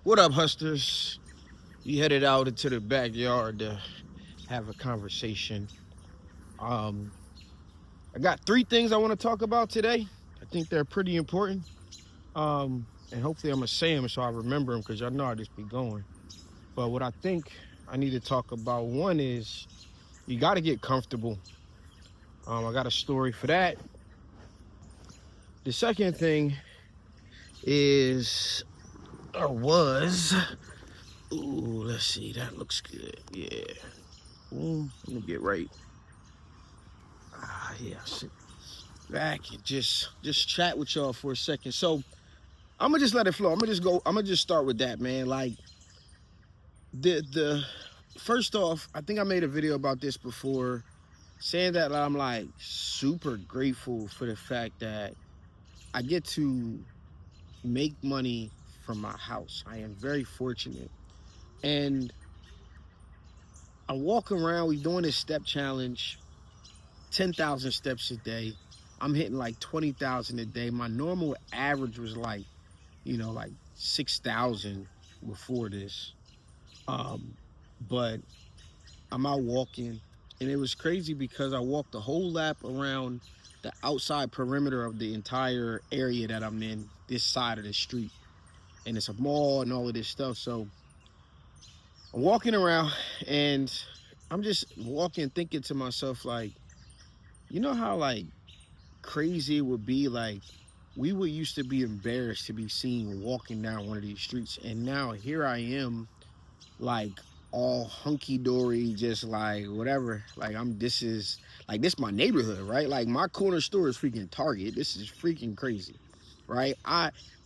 What up, hustlers? We headed out into the backyard to have a conversation. Um, I got three things I want to talk about today. I think they're pretty important. And hopefully I'm gonna say them so I remember them because y'all know I just be going. But what I think I need to talk about one is you got to get comfortable. I got a story for that. The second thing is or was. Ooh, let's see. That looks good. Yeah. Let me get right. Yeah. Sit back and just chat with y'all for a second. So I'm gonna just let it flow. I'm gonna just go. I'm gonna just start with that, man. Like the first off, I think I made a video about this before, saying that I'm like super grateful for the fact that I get to make money from my house. I am very fortunate, and I walk around. We doing this step challenge, 10,000 steps a day. I'm hitting like 20,000 a day. My normal average was like, like 6,000 before this. Um, but I'm out walking, and it was crazy because I walked the whole lap around the outside perimeter of the entire area that I'm in, this side of the street. And it's a mall and all of this stuff. So I'm walking around and I'm just walking, thinking to myself, like, you know how like crazy it would be, like we would used to be embarrassed to be seen walking down one of these streets, and now here I am, like all hunky dory, just like whatever. Like this is like this my neighborhood, right? Like my corner store is freaking Target. This is freaking crazy, right?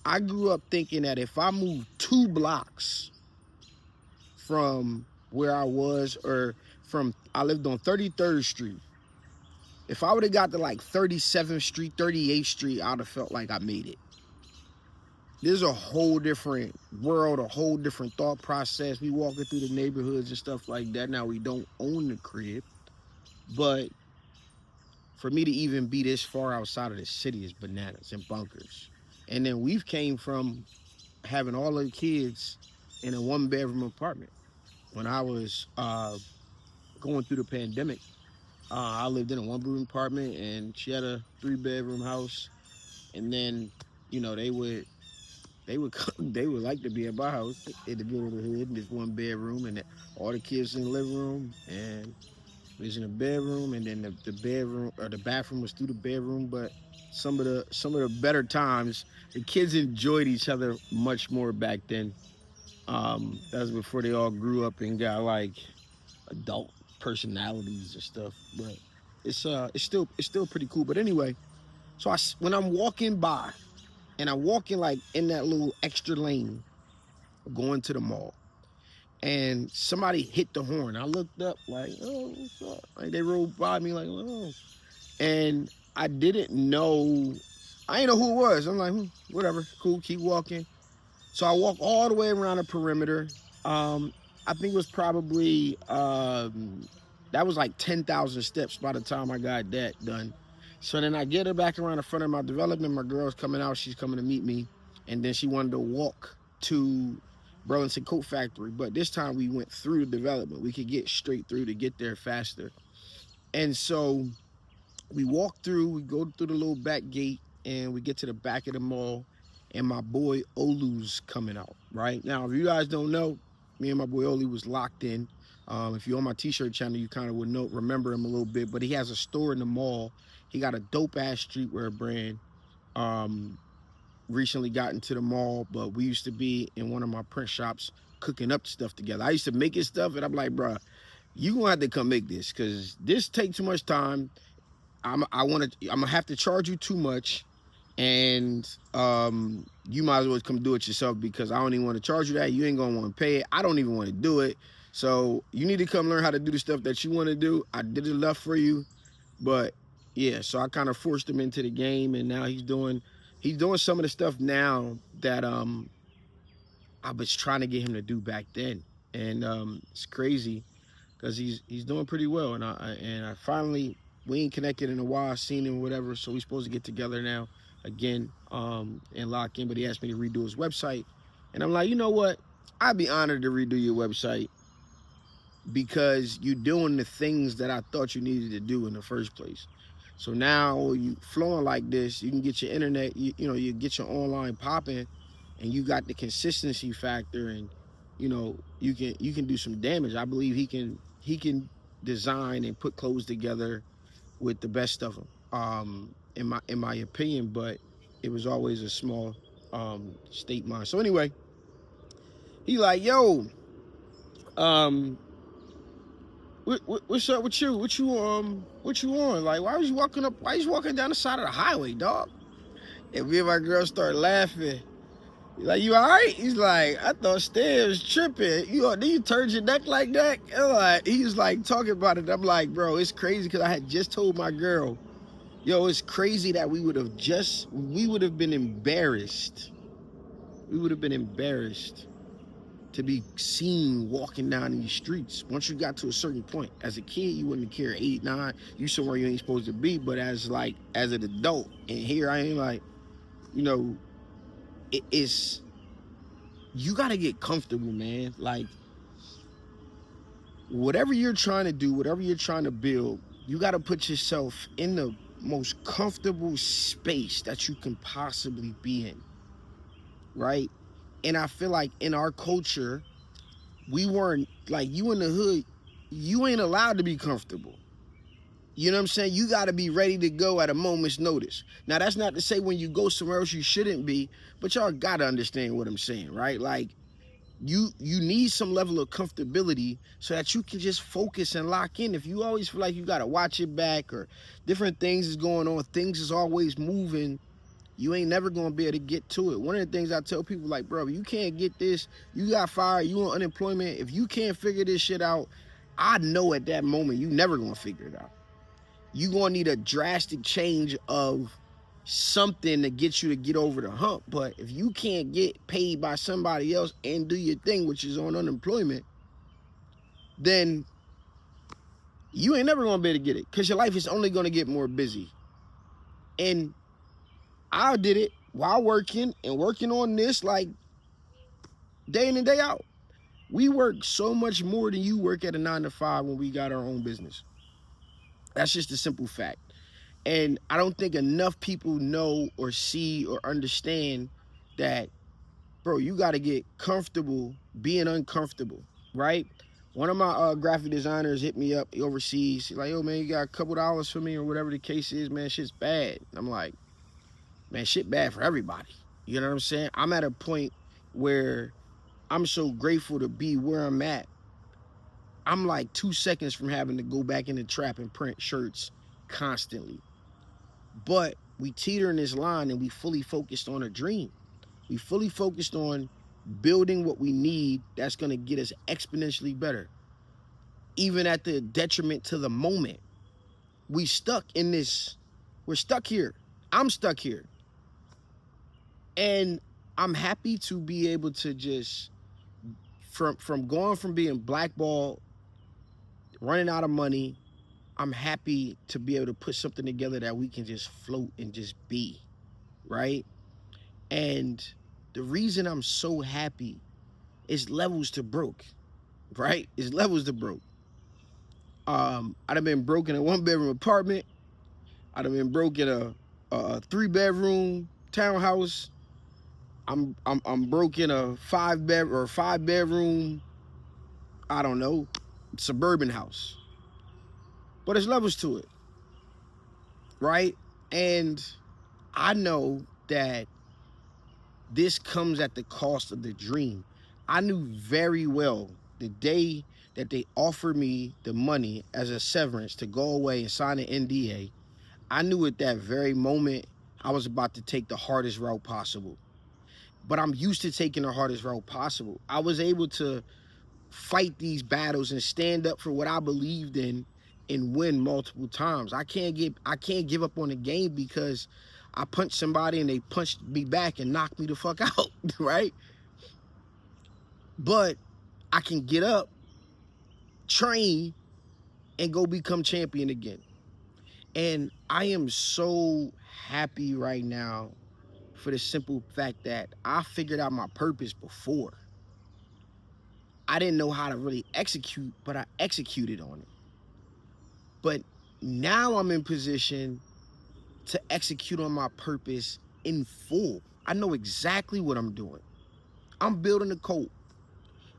I grew up thinking that if I moved 2 blocks from where I was, or from I lived on 33rd Street. If I would have got to like 37th Street, 38th Street, I'd have felt like I made it. There's a whole different world, a whole different thought process. We walking through the neighborhoods and stuff like that. Now we don't own the crib, but for me to even be this far outside of the city is bananas and bunkers. And then we've came from having all the kids in a 1 bedroom apartment. When I was going through the pandemic, I lived in a 1 bedroom apartment, and she had a 3 bedroom house. And then, they would they would like to be at my house in the middle of the hood in this 1 bedroom, and all the kids in the living room, and we was in the bedroom, and then the bedroom or the bathroom was through the bedroom. But some of the better times, the kids enjoyed each other much more back then. That was before they all grew up and got like adult personalities and stuff. But it's still pretty cool. But anyway, so when I'm walking by, and I'm walking like in that little extra lane going to the mall, and somebody hit the horn. I looked up like, oh, what's up? Like they rolled by me like, oh, and I didn't know. I didn't know who it was. I'm like, whatever, cool, keep walking. So I walk all the way around the perimeter. I think it was probably that was like 10,000 steps by the time I got that done. So then I get her back around the front of my development. My girl's coming out. She's coming to meet me, and then she wanted to walk to Burlington Coat Factory. But this time we went through the development. We could get straight through to get there faster. And so we walk through. We go through the little back gate, and we get to the back of the mall. And my boy Olu's coming out. Right now, if you guys don't know, me and my boy Olu was locked in. If you're on my t-shirt channel, you kind of would remember him a little bit. But he has a store in the mall. He got a dope ass streetwear brand. Um, Recently got into the mall, but we used to be in one of my print shops cooking up stuff together. I used to make his stuff, and I'm like, bro, you gonna have to come make this because this takes too much time. I'm gonna have to charge you too much, and you might as well come do it yourself because I don't even want to charge you that. You ain't gonna want to pay it. I don't even want to do it. So you need to come learn how to do the stuff that you want to do. I did enough for you, but yeah. So I kind of forced him into the game, and now he's doing some of the stuff now that I was trying to get him to do back then, and it's crazy because he's doing pretty well, and I finally, we ain't connected in a while, seen him, whatever. So we supposed to get together now again and lock in. But he asked me to redo his website, And I'm like, you know what? I'd be honored to redo your website because you're doing the things that I thought you needed to do in the first place. So now you flowing like this, you can get your internet, you get your online popping, and you got the consistency factor, and you can do some damage. I believe he can design and put clothes together with the best of them. In my opinion, but it was always a small state mind. So anyway, he like, yo, um, what's up with you? What you on? Like, why was you walking up? Why you walking down the side of the highway, dog? And me and my girl started laughing. Like, you all right? He's like, I thought Stan was tripping. Then you turned your neck like that? And like, he's like talking about it. I'm like, bro, it's crazy because I had just told my girl, yo, it's crazy that we would have been embarrassed. We would have been embarrassed to be seen walking down these streets. Once you got to a certain point, as a kid, you wouldn't care. 8, 9, you somewhere you ain't supposed to be. But as an adult, and here I am, like, it's you got to get comfortable, man. Like, whatever you're trying to do, whatever you're trying to build, you got to put yourself in the most comfortable space that you can possibly be in, right? And I feel like in our culture, we weren't, like, you in the hood, you ain't allowed to be comfortable. You know what I'm saying? You got to be ready to go at a moment's notice. Now, that's not to say when you go somewhere else you shouldn't be, but y'all got to understand what I'm saying, right? Like, you need some level of comfortability so that you can just focus and lock in. If you always feel like you got to watch it back or different things is going on, things is always moving, you ain't never going to be able to get to it. One of the things I tell people, like, bro, you can't get this, you got fired, you on unemployment, if you can't figure this shit out, I know at that moment you never going to figure it out. You going to need a drastic change of something to get you to get over the hump. But if you can't get paid by somebody else and do your thing, which is on unemployment, then you ain't never going to be able to get it because your life is only going to get more busy. And I did it while working on this, like, day in and day out. We work so much more than you work at a 9 to 5 when we got our own business. That's just a simple fact. And I don't think enough people know or see or understand that, bro, you got to get comfortable being uncomfortable, right? One of my graphic designers hit me up overseas. He's like, yo, man, you got a couple dollars for me or whatever the case is, man, shit's bad. I'm like, man, shit bad for everybody. You know what I'm saying? I'm at a point where I'm so grateful to be where I'm at. I'm like 2 seconds from having to go back in the trap and print shirts constantly. But we teeter in this line and we fully focused on a dream. We fully focused on building what we need that's going to get us exponentially better. Even at the detriment to the moment. We're stuck here. I'm stuck here. And I'm happy to be able to just, from going from being blackballed, running out of money, I'm happy to be able to put something together that we can just float and just be, right? And the reason I'm so happy is levels to broke, right? It's levels to broke. I'd have been broke in a 1-bedroom apartment. I'd have been broke in a 3-bedroom townhouse. I'm broke in a 5-bedroom, I don't know, suburban house. But there's levels to it, right? And I know that this comes at the cost of the dream. I knew very well the day that they offered me the money as a severance to go away and sign an NDA, I knew at that very moment I was about to take the hardest route possible. But I'm used to taking the hardest route possible. I was able to fight these battles and stand up for what I believed in and win multiple times. I can't give up on the game because I punched somebody and they punched me back and knocked me the fuck out, right? But I can get up, train, and go become champion again. And I am so happy right now for the simple fact that I figured out my purpose before. I didn't know how to really execute, but I executed on it. But now I'm in position to execute on my purpose in full. I know exactly what I'm doing. I'm building a cult.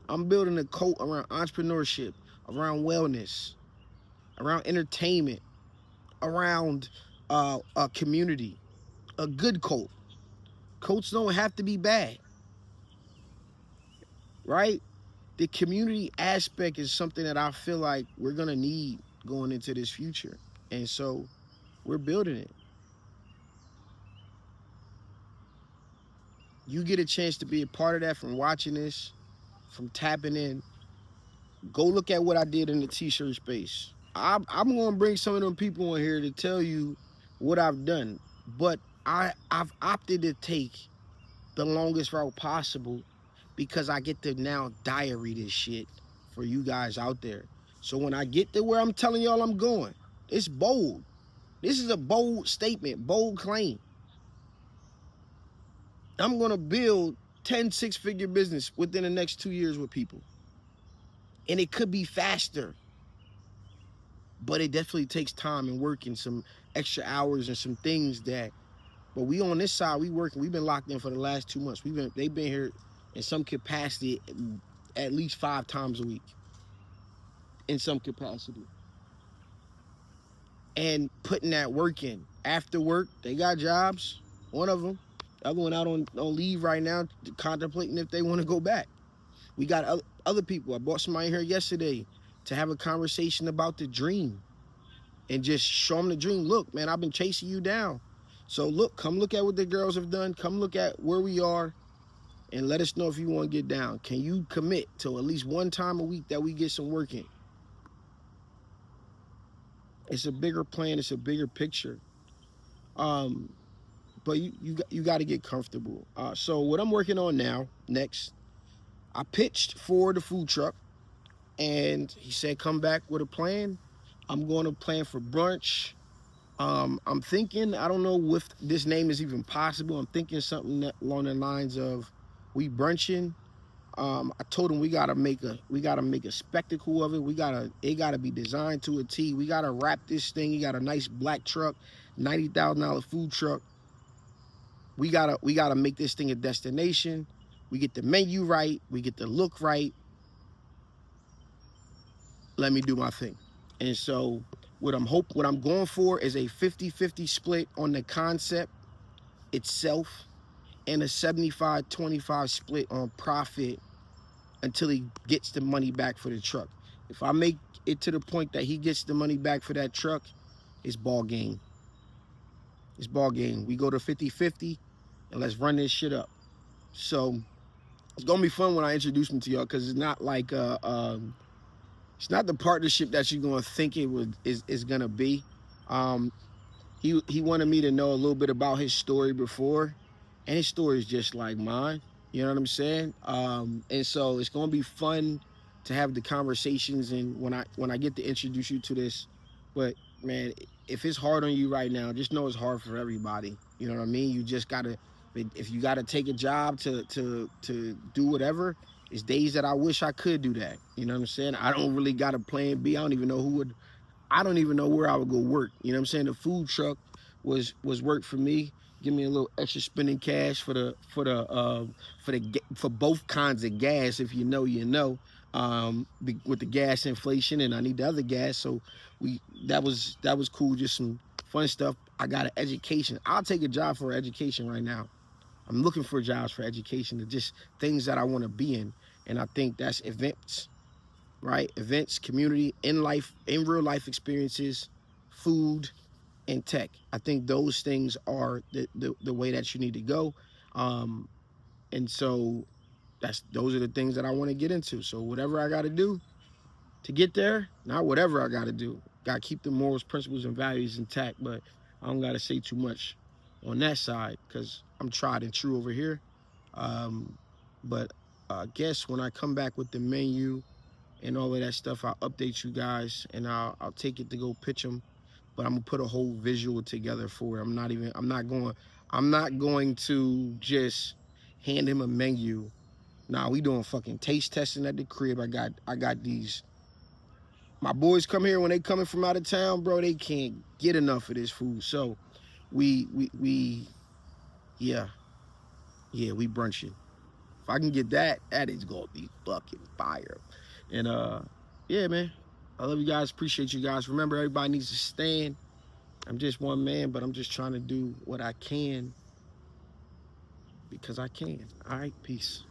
I'm building a cult around entrepreneurship, around wellness, around entertainment, around a community, a good cult. Cults don't have to be bad, right? The community aspect is something that I feel like we're gonna need going into this future. And so we're building it. You get a chance to be a part of that from watching this, from tapping in. Go look at what I did in the t-shirt space. I'm gonna bring some of them people in here to tell you what I've done. But I've opted to take the longest route possible because I get to now diary this shit for you guys out there. So when I get to where I'm telling y'all I'm going, it's bold. This is a bold statement, bold claim. I'm gonna build 10 six-figure business within the next 2 years with people. And it could be faster, but it definitely takes time and work and some extra hours and some things that, but we on this side, we working, we've been locked in for the last 2 months. They've been here in some capacity at least 5 times a week in some capacity. And putting that work in. After work, they got jobs, one of them. The other one out on leave right now, contemplating if they want to go back. We got other people. I brought somebody here yesterday to have a conversation about the dream and just show them the dream. Look, man, I've been chasing you down. So look, come look at what the girls have done. Come look at where we are and let us know if you want to get down. Can you commit to at least one time a week that we get some work in? It's a bigger plan. It's a bigger picture. But you got to get comfortable. So what I'm working on now, next, I pitched for the food truck, and he said come back with a plan. I'm going to plan for brunch. I'm thinking, I don't know if this name is even possible. I'm thinking something that, along the lines of we brunching. I told him we gotta make a spectacle of it. It gotta be designed to a T. We gotta wrap this thing. He got a nice black truck, $90,000 food truck. We gotta make this thing a destination. We get the menu right. We get the look right. Let me do my thing. And so what I'm going for is a 50-50 split on the concept itself and a 75-25 split on profit until he gets the money back for the truck. If I make it to the point that he gets the money back for that truck, it's ball game. It's ball game. We go to 50-50 and let's run this shit up. So it's gonna be fun when I introduce him to y'all because it's not like it's not the partnership that you're gonna think is gonna be. He wanted me to know a little bit about his story before, and his story is just like mine. You know what I'm saying? And so it's gonna be fun to have the conversations, and when I get to introduce you to this. But man, if it's hard on you right now, just know it's hard for everybody. You know what I mean? You just gotta, if you gotta take a job to do whatever. It's days that I wish I could do that. You know what I'm saying? I don't really got a plan B. I don't even know I don't even know where I would go work. You know what I'm saying? The food truck was work for me. Give me a little extra spending cash for both kinds of gas. If you know, you know. With the gas inflation, and I need the other gas, so that was cool. Just some fun stuff. I got an education. I'll take a job for education right now. I'm looking for jobs for education, just things that I want to be in, and I think that's events, right? Events, community, in real life experiences, food, and tech. I think those things are the way that you need to go. And so those are the things that I want to get into. So whatever I got to do to get there, not whatever I got to do. Got to keep the morals, principles, and values intact, but I don't got to say too much on that side because I'm tried and true over here. But I guess when I come back with the menu and all of that stuff, I'll update you guys and I'll take it to go pitch them. But I'm gonna put a whole visual together for it. I'm not going. I'm not going to just hand him a menu. Nah, we doing fucking taste testing at the crib. I got these. My boys come here when they coming from out of town, bro. They can't get enough of this food. So we yeah, we brunching. If I can get that, that is gonna be fucking fire. And yeah, man. I love you guys. Appreciate you guys. Remember, everybody needs to stand. I'm just one man, but I'm just trying to do what I can because I can. All right, peace.